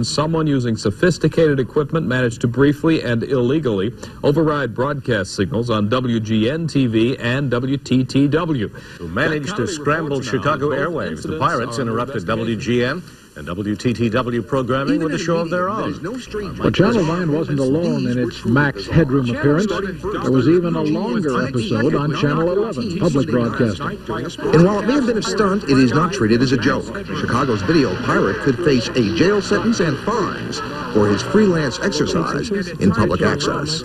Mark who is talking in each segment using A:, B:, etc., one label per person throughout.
A: Someone using sophisticated equipment managed to briefly and illegally override broadcast signals on WGN-TV and WTTW.
B: Who managed to scramble Chicago airwaves. The pirates interrupted WGN and WTTW programming with a show of their own.
C: But Channel 9 wasn't alone in its Max Headroom appearance. There was even a longer episode on Channel 11, public broadcasting.
D: And while it may have been a stunt, it is not treated as a joke. Chicago's video pirate could face a jail sentence and fines for his freelance exercise in public access.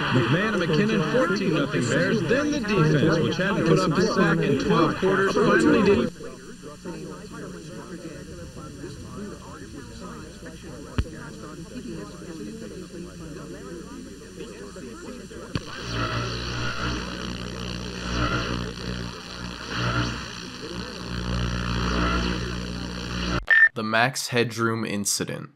E: McMahon and McKinnon 14-0 Bears. Then the defense, which hadn't put up a sack in 12 quarters, finally did.
F: The Max Headroom Incident.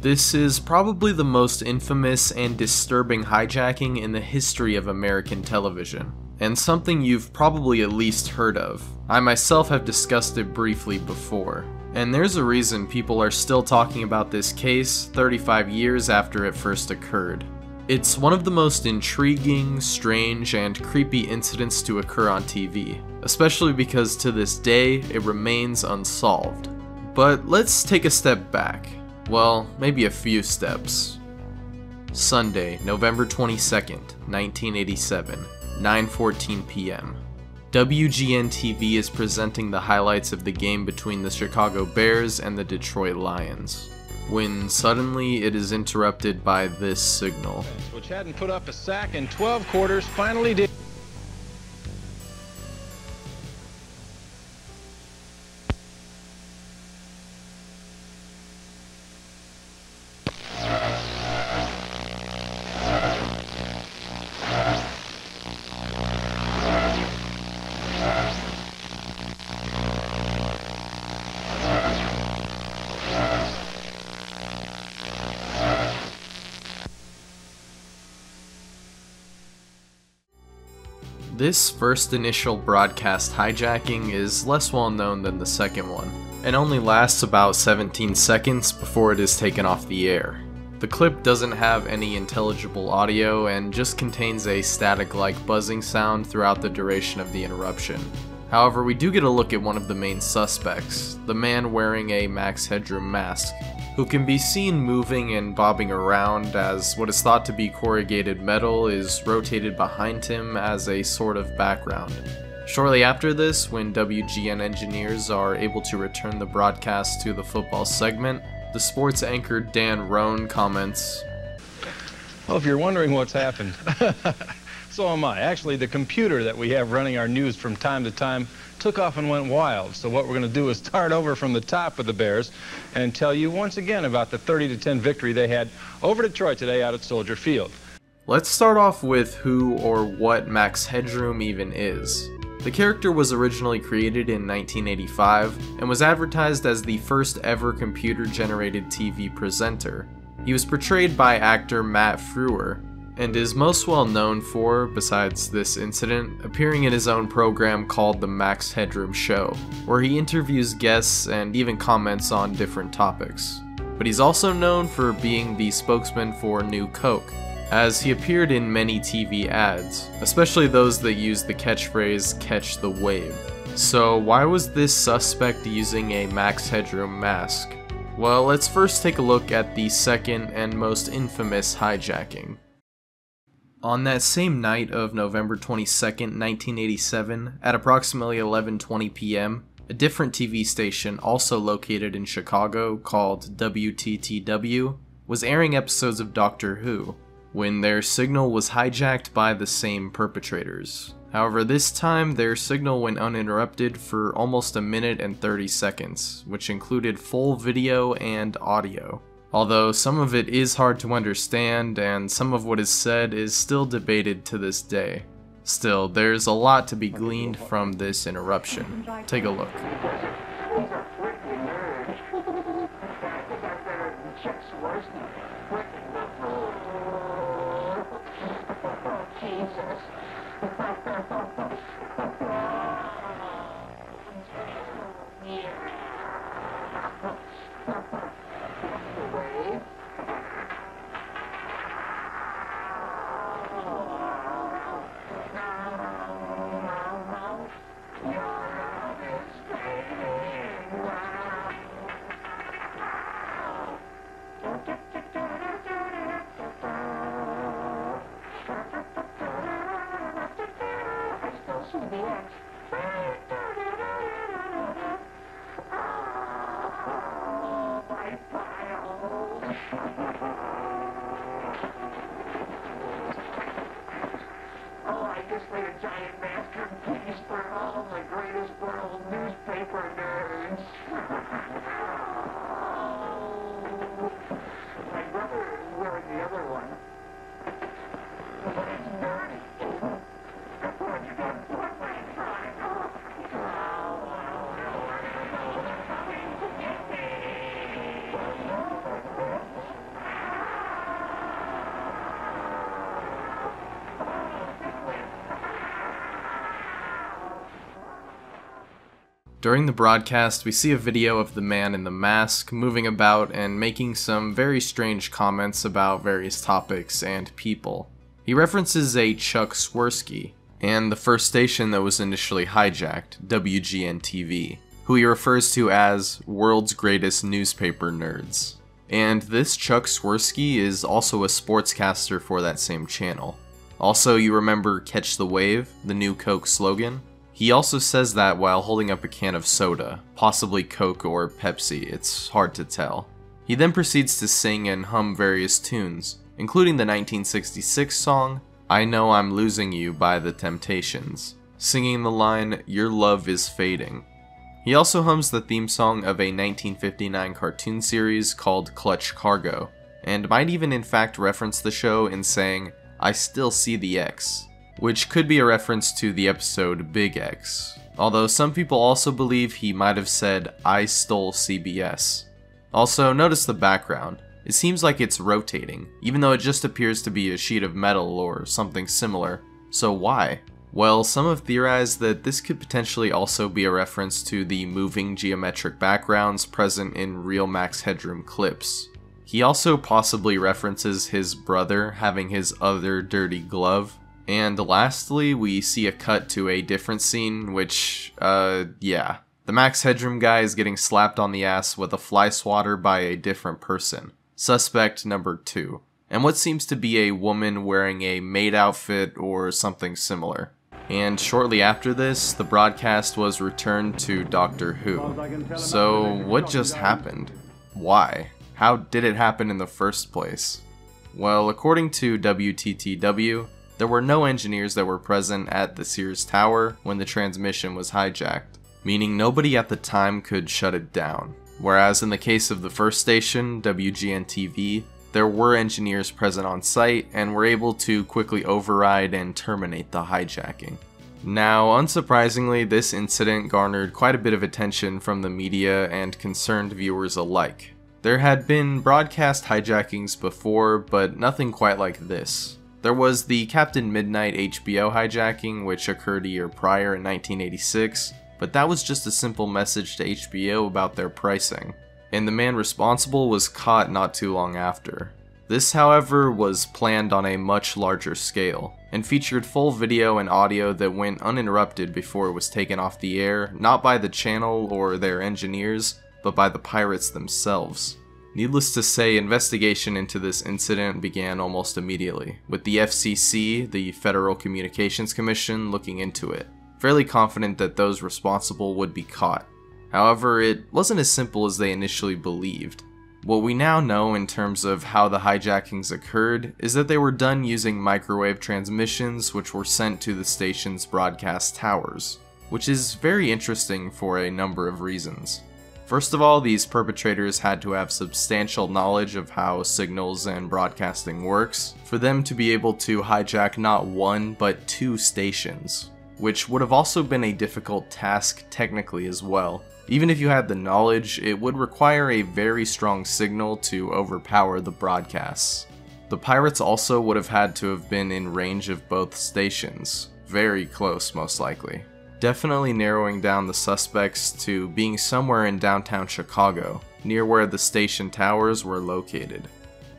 F: This is probably the most infamous and disturbing hijacking in the history of American television, and something you've probably at least heard of. I myself have discussed it briefly before, and there's a reason people are still talking about this case 35 years after it first occurred. It's one of the most intriguing, strange, and creepy incidents to occur on TV, especially because to this day it remains unsolved. But let's take a step back. Well, maybe a few steps. Sunday, November 22nd, 1987, 9:14 p.m. WGN-TV is presenting the highlights of the game between the Chicago Bears and the Detroit Lions, when suddenly it is interrupted by this signal.
E: Which hadn't put up a sack in 12 quarters, finally did.
F: This first initial broadcast hijacking is less well known than the second one, and only lasts about 17 seconds before it is taken off the air. The clip doesn't have any intelligible audio and just contains a static-like buzzing sound throughout the duration of the interruption. However, we do get a look at one of the main suspects, the man wearing a Max Headroom mask, who can be seen moving and bobbing around as what is thought to be corrugated metal is rotated behind him as a sort of background. Shortly after this, when WGN engineers are able to return the broadcast to the football segment, the sports anchor Dan Roan comments,
E: Well, if you're wondering what's happened, so am I. Actually, the computer that we have running our news from time to time took off and went wild. So what we're going to do is start over from the top with the Bears and tell you once again about the 30-10 victory they had over Detroit today out at Soldier Field.
F: Let's start off with who or what Max Headroom even is. The character was originally created in 1985 and was advertised as the first ever computer-generated TV presenter. He was portrayed by actor Matt Frewer, and is most well known for, besides this incident, appearing in his own program called The Max Headroom Show, where he interviews guests and even comments on different topics. But he's also known for being the spokesman for New Coke, as he appeared in many TV ads, especially those that use the catchphrase, "catch the wave." So why was this suspect using a Max Headroom mask? Well, let's first take a look at the second and most infamous hijacking. On that same night of November 22nd, 1987, at approximately 11:20 p.m., a different TV station also located in Chicago called WTTW was airing episodes of Doctor Who, when their signal was hijacked by the same perpetrators. However, this time their signal went uninterrupted for almost a minute and 30 seconds, which included full video and audio. Although some of it is hard to understand and some of what is said is still debated to this day. Still, there's a lot to be gleaned from this interruption. Take a look. During the broadcast, we see a video of the man in the mask moving about and making some very strange comments about various topics and people. He references a Chuck Swirsky and the first station that was initially hijacked, WGN-TV, who he refers to as world's greatest newspaper nerds. And this Chuck Swirsky is also a sportscaster for that same channel. Also, you remember Catch the Wave, the new Coke slogan? He also says that while holding up a can of soda, possibly Coke or Pepsi, it's hard to tell. He then proceeds to sing and hum various tunes, including the 1966 song, I Know I'm Losing You by The Temptations, singing the line, Your Love is Fading. He also hums the theme song of a 1959 cartoon series called Clutch Cargo, and might even in fact reference the show in saying, I still see the X, which could be a reference to the episode Big X, although some people also believe he might have said, I stole CBS. Also, notice the background. It seems like it's rotating, even though it just appears to be a sheet of metal or something similar. So why? Well, some have theorized that this could potentially also be a reference to the moving geometric backgrounds present in real Max Headroom clips. He also possibly references his brother having his other dirty glove. And lastly, we see a cut to a different scene, which, yeah. The Max Headroom guy is getting slapped on the ass with a fly swatter by a different person. Suspect number 2. And what seems to be a woman wearing a maid outfit or something similar. And shortly after this, the broadcast was returned to Doctor Who. So, what just happened? Why? How did it happen in the first place? Well, according to WTTW, there were no engineers that were present at the Sears Tower when the transmission was hijacked, meaning nobody at the time could shut it down. Whereas in the case of the first station, WGN-TV, there were engineers present on site and were able to quickly override and terminate the hijacking. Now, unsurprisingly, this incident garnered quite a bit of attention from the media and concerned viewers alike. There had been broadcast hijackings before, but nothing quite like this. There was the Captain Midnight HBO hijacking, which occurred a year prior in 1986, but that was just a simple message to HBO about their pricing, and the man responsible was caught not too long after. This, however, was planned on a much larger scale, and featured full video and audio that went uninterrupted before it was taken off the air, not by the channel or their engineers, but by the pirates themselves. Needless to say, investigation into this incident began almost immediately, with the FCC, the Federal Communications Commission, looking into it, fairly confident that those responsible would be caught. However, it wasn't as simple as they initially believed. What we now know in terms of how the hijackings occurred is that they were done using microwave transmissions which were sent to the station's broadcast towers, which is very interesting for a number of reasons. First of all, these perpetrators had to have substantial knowledge of how signals and broadcasting works for them to be able to hijack not one, but 2 stations, which would have also been a difficult task technically as well. Even if you had the knowledge, it would require a very strong signal to overpower the broadcasts. The pirates also would have had to have been in range of both stations, very close most likely. Definitely narrowing down the suspects to being somewhere in downtown Chicago, near where the station towers were located.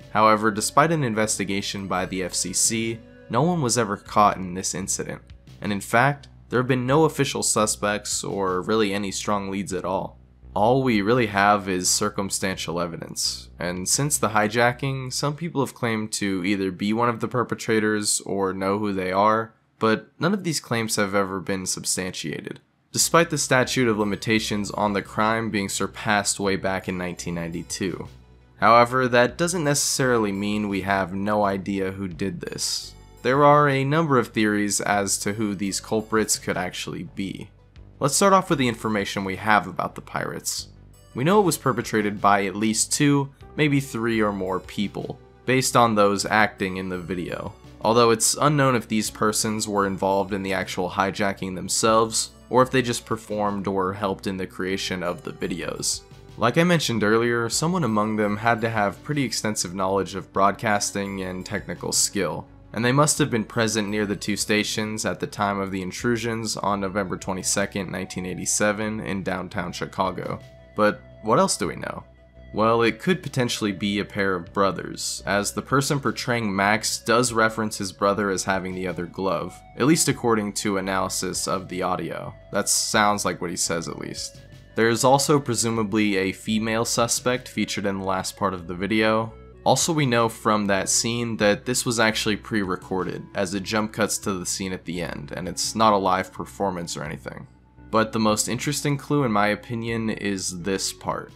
F: However, despite an investigation by the FCC, no one was ever caught in this incident, and in fact, there have been no official suspects or really any strong leads at all. All we really have is circumstantial evidence, and since the hijacking, some people have claimed to either be one of the perpetrators or know who they are, but none of these claims have ever been substantiated, despite the statute of limitations on the crime being surpassed way back in 1992. However, that doesn't necessarily mean we have no idea who did this. There are a number of theories as to who these culprits could actually be. Let's start off with the information we have about the pirates. We know it was perpetrated by at least 2, maybe 3 or more people, based on those acting in the video. Although it's unknown if these persons were involved in the actual hijacking themselves, or if they just performed or helped in the creation of the videos. Like I mentioned earlier, someone among them had to have pretty extensive knowledge of broadcasting and technical skill, and they must have been present near the 2 stations at the time of the intrusions on November 22nd, 1987 in downtown Chicago. But what else do we know? Well, it could potentially be a pair of brothers, as the person portraying Max does reference his brother as having the other glove, at least according to analysis of the audio. That sounds like what he says at least. There's also presumably a female suspect featured in the last part of the video. Also, we know from that scene that this was actually pre-recorded, as it jump cuts to the scene at the end, and it's not a live performance or anything. But the most interesting clue, in my opinion, is this part.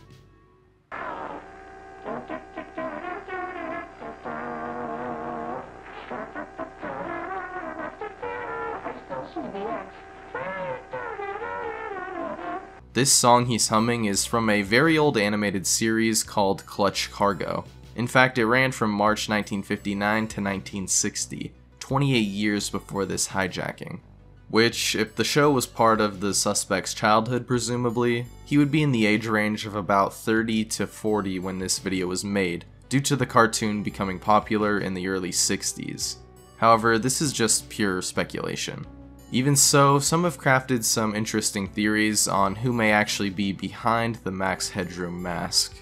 F: This song he's humming is from a very old animated series called Clutch Cargo. In fact, it ran from March 1959 to 1960, 28 years before this hijacking. Which, if the show was part of the suspect's childhood presumably, he would be in the age range of about 30 to 40 when this video was made, due to the cartoon becoming popular in the early 60s. However, this is just pure speculation. Even so, some have crafted some interesting theories on who may actually be behind the Max Headroom mask.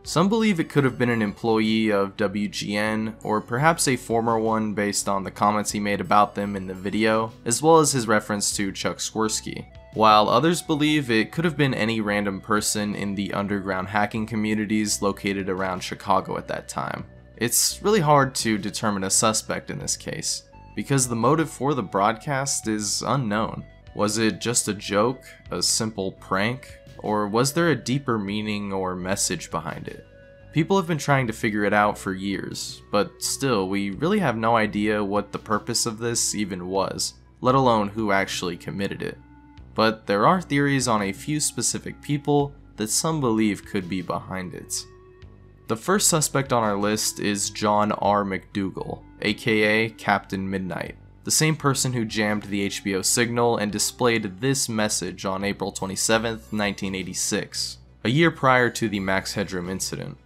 F: Some believe it could have been an employee of WGN, or perhaps a former one based on the comments he made about them in the video, as well as his reference to Chuck Swirsky. While others believe it could have been any random person in the underground hacking communities located around Chicago at that time. It's really hard to determine a suspect in this case, because the motive for the broadcast is unknown. Was it just a joke, a simple prank, or was there a deeper meaning or message behind it? People have been trying to figure it out for years, but still, we really have no idea what the purpose of this even was, let alone who actually committed it. But there are theories on a few specific people that some believe could be behind it. The first suspect on our list is John R. McDougal, aka Captain Midnight, the same person who jammed the HBO signal and displayed this message on April 27, 1986, a year prior to the Max Headroom incident.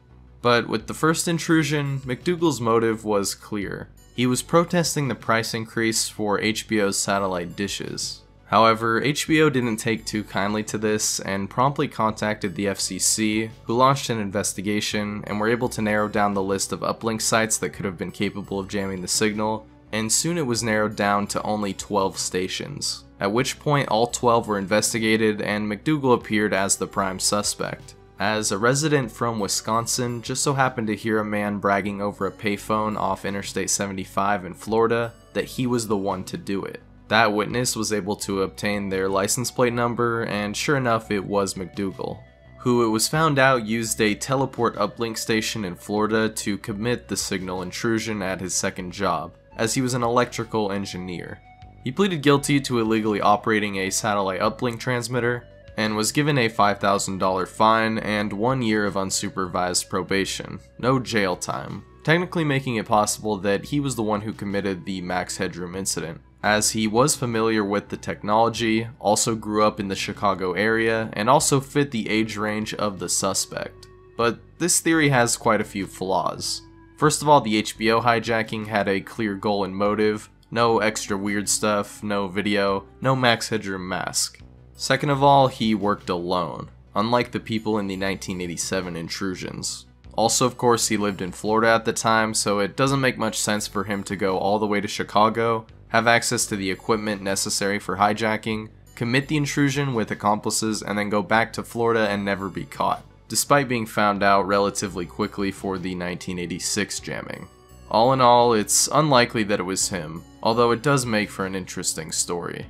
F: But with the first intrusion, McDougal's motive was clear. He was protesting the price increase for HBO's satellite dishes. However, HBO didn't take too kindly to this and promptly contacted the FCC, who launched an investigation and were able to narrow down the list of uplink sites that could have been capable of jamming the signal, and soon it was narrowed down to only 12 stations, at which point all 12 were investigated and McDougal appeared as the prime suspect, as a resident from Wisconsin just so happened to hear a man bragging over a payphone off Interstate 75 in Florida that he was the one to do it. That witness was able to obtain their license plate number, and sure enough it was McDougal, who it was found out used a teleport uplink station in Florida to commit the signal intrusion at his second job, as he was an electrical engineer. He pleaded guilty to illegally operating a satellite uplink transmitter, and was given a $5,000 fine and 1 year of unsupervised probation, no jail time, technically making it possible that he was the one who committed the Max Headroom incident, as he was familiar with the technology, also grew up in the Chicago area, and also fit the age range of the suspect. But this theory has quite a few flaws. First of all, the HBO hijacking had a clear goal and motive, no extra weird stuff, no video, no Max Headroom mask. Second of all, he worked alone, unlike the people in the 1987 intrusions. Also, of course, he lived in Florida at the time, so it doesn't make much sense for him to go all the way to Chicago, have access to the equipment necessary for hijacking, commit the intrusion with accomplices, and then go back to Florida and never be caught, despite being found out relatively quickly for the 1986 jamming. All in all, it's unlikely that it was him, although it does make for an interesting story.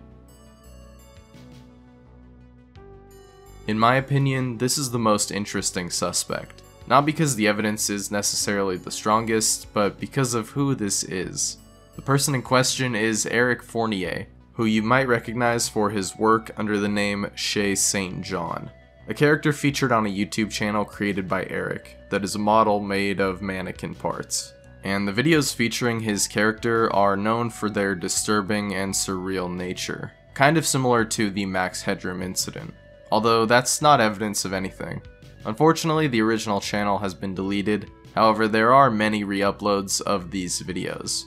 F: In my opinion, this is the most interesting suspect. Not because the evidence is necessarily the strongest, but because of who this is. The person in question is Eric Fournier, who you might recognize for his work under the name Chez St. John, a character featured on a YouTube channel created by Eric that is a model made of mannequin parts. And the videos featuring his character are known for their disturbing and surreal nature, kind of similar to the Max Headroom incident, although that's not evidence of anything. Unfortunately, the original channel has been deleted, however there are many re-uploads of these videos.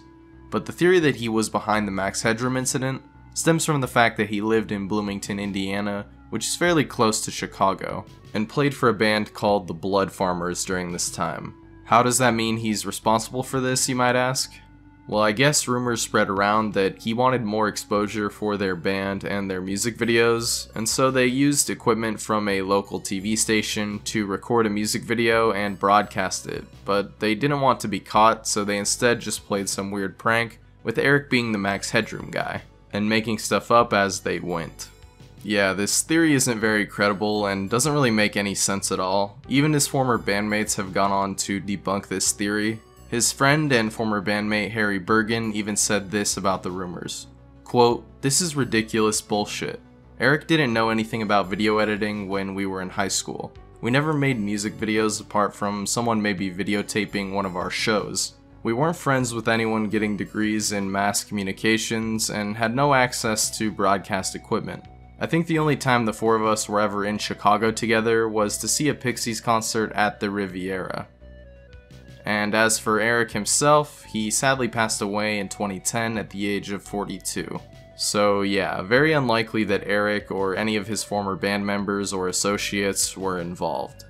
F: But the theory that he was behind the Max Headroom incident stems from the fact that he lived in Bloomington, Indiana, which is fairly close to Chicago, and played for a band called the Blood Farmers during this time. How does that mean he's responsible for this, you might ask? Well, I guess rumors spread around that he wanted more exposure for their band and their music videos, and so they used equipment from a local TV station to record a music video and broadcast it, but they didn't want to be caught, so they instead just played some weird prank, with Eric being the Max Headroom guy, and making stuff up as they went. Yeah, this theory isn't very credible and doesn't really make any sense at all. Even his former bandmates have gone on to debunk this theory. His friend and former bandmate Harry Bergen even said this about the rumors. Quote, "This is ridiculous bullshit. Eric didn't know anything about video editing when we were in high school. We never made music videos apart from someone maybe videotaping one of our shows. We weren't friends with anyone getting degrees in mass communications and had no access to broadcast equipment. I think the only time the four of us were ever in Chicago together was to see a Pixies concert at the Riviera." And as for Eric himself, he sadly passed away in 2010 at the age of 42. So yeah, very unlikely that Eric or any of his former band members or associates were involved.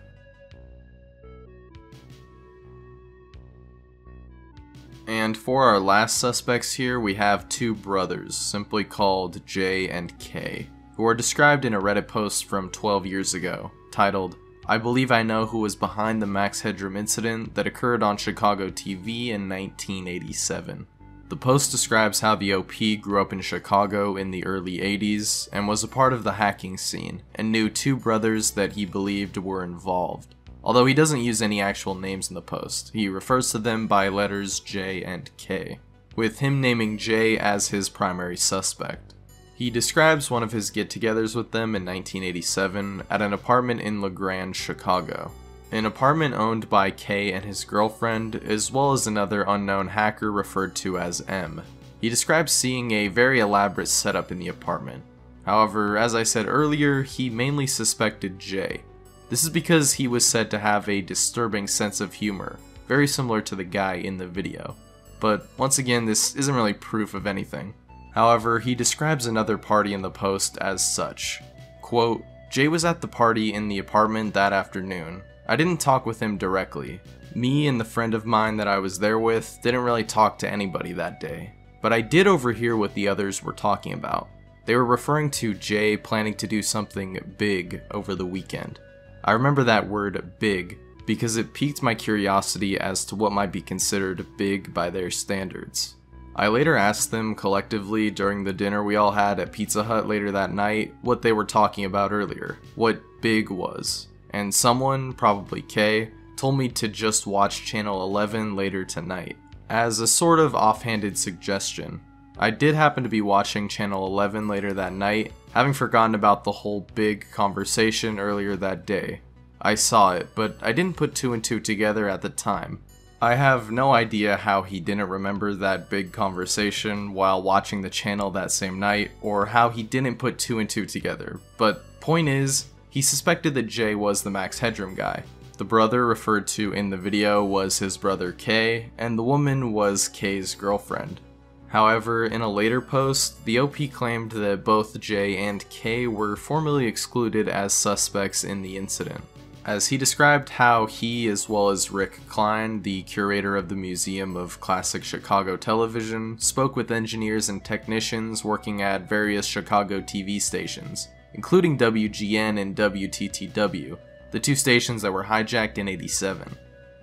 F: And for our last suspects here, we have two brothers, simply called J and K, who are described in a Reddit post from 12 years ago, titled, "I believe I know who was behind the Max Headroom incident that occurred on Chicago TV in 1987. The post describes how the OP grew up in Chicago in the early 80s and was a part of the hacking scene, and knew two brothers that he believed were involved. Although he doesn't use any actual names in the post, he refers to them by letters J and K, with him naming J as his primary suspect. He describes one of his get-togethers with them in 1987 at an apartment in LeGrand, Chicago. An apartment owned by K and his girlfriend, as well as another unknown hacker referred to as M. He describes seeing a very elaborate setup in the apartment. However, as I said earlier, he mainly suspected J. This is because he was said to have a disturbing sense of humor, very similar to the guy in the video. But once again, this isn't really proof of anything. However, he describes another party in the post as such. Quote, "Jay was at the party in the apartment that afternoon. I didn't talk with him directly. Me and the friend of mine that I was there with didn't really talk to anybody that day. But I did overhear what the others were talking about. They were referring to Jay planning to do something big over the weekend. I remember that word big because it piqued my curiosity as to what might be considered big by their standards. I later asked them collectively during the dinner we all had at Pizza Hut later that night what they were talking about earlier, what big was, and someone, probably K, told me to just watch Channel 11 later tonight, as a sort of offhanded suggestion. I did happen to be watching Channel 11 later that night, having forgotten about the whole big conversation earlier that day. I saw it, but I didn't put two and two together at the time. I have no idea how he didn't remember that big conversation while watching the channel that same night, or how he didn't put two and two together, but point is, he suspected that Jay was the Max Headroom guy. The brother referred to in the video was his brother K, and the woman was K's girlfriend. However, in a later post, the OP claimed that both J and K were formally excluded as suspects in the incident, as he described how he, as well as Rick Klein, the curator of the Museum of Classic Chicago Television, spoke with engineers and technicians working at various Chicago TV stations, including WGN and WTTW, the two stations that were hijacked in '87.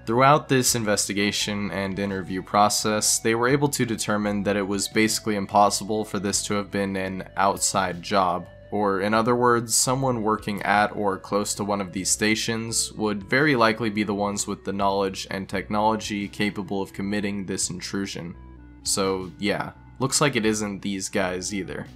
F: Throughout this investigation and interview process, they were able to determine that it was basically impossible for this to have been an outside job, Or in other words, someone working at or close to one of these stations would very likely be the ones with the knowledge and technology capable of committing this intrusion. So yeah, looks like it isn't these guys either.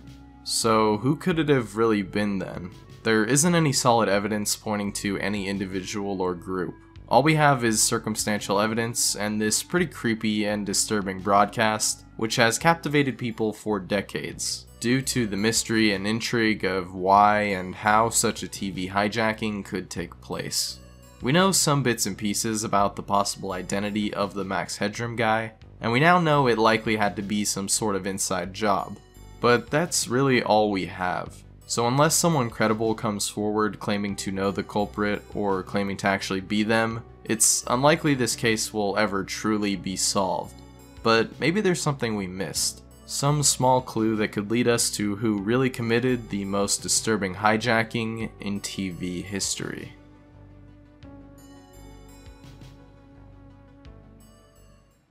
F: So who could it have really been then? There isn't any solid evidence pointing to any individual or group. All we have is circumstantial evidence and this pretty creepy and disturbing broadcast, which has captivated people for decades, due to the mystery and intrigue of why and how such a TV hijacking could take place. We know some bits and pieces about the possible identity of the Max Headroom guy, and we now know it likely had to be some sort of inside job. But that's really all we have. So unless someone credible comes forward claiming to know the culprit or claiming to actually be them, it's unlikely this case will ever truly be solved. But maybe there's something we missed. Some small clue that could lead us to who really committed the most disturbing hijacking in TV history.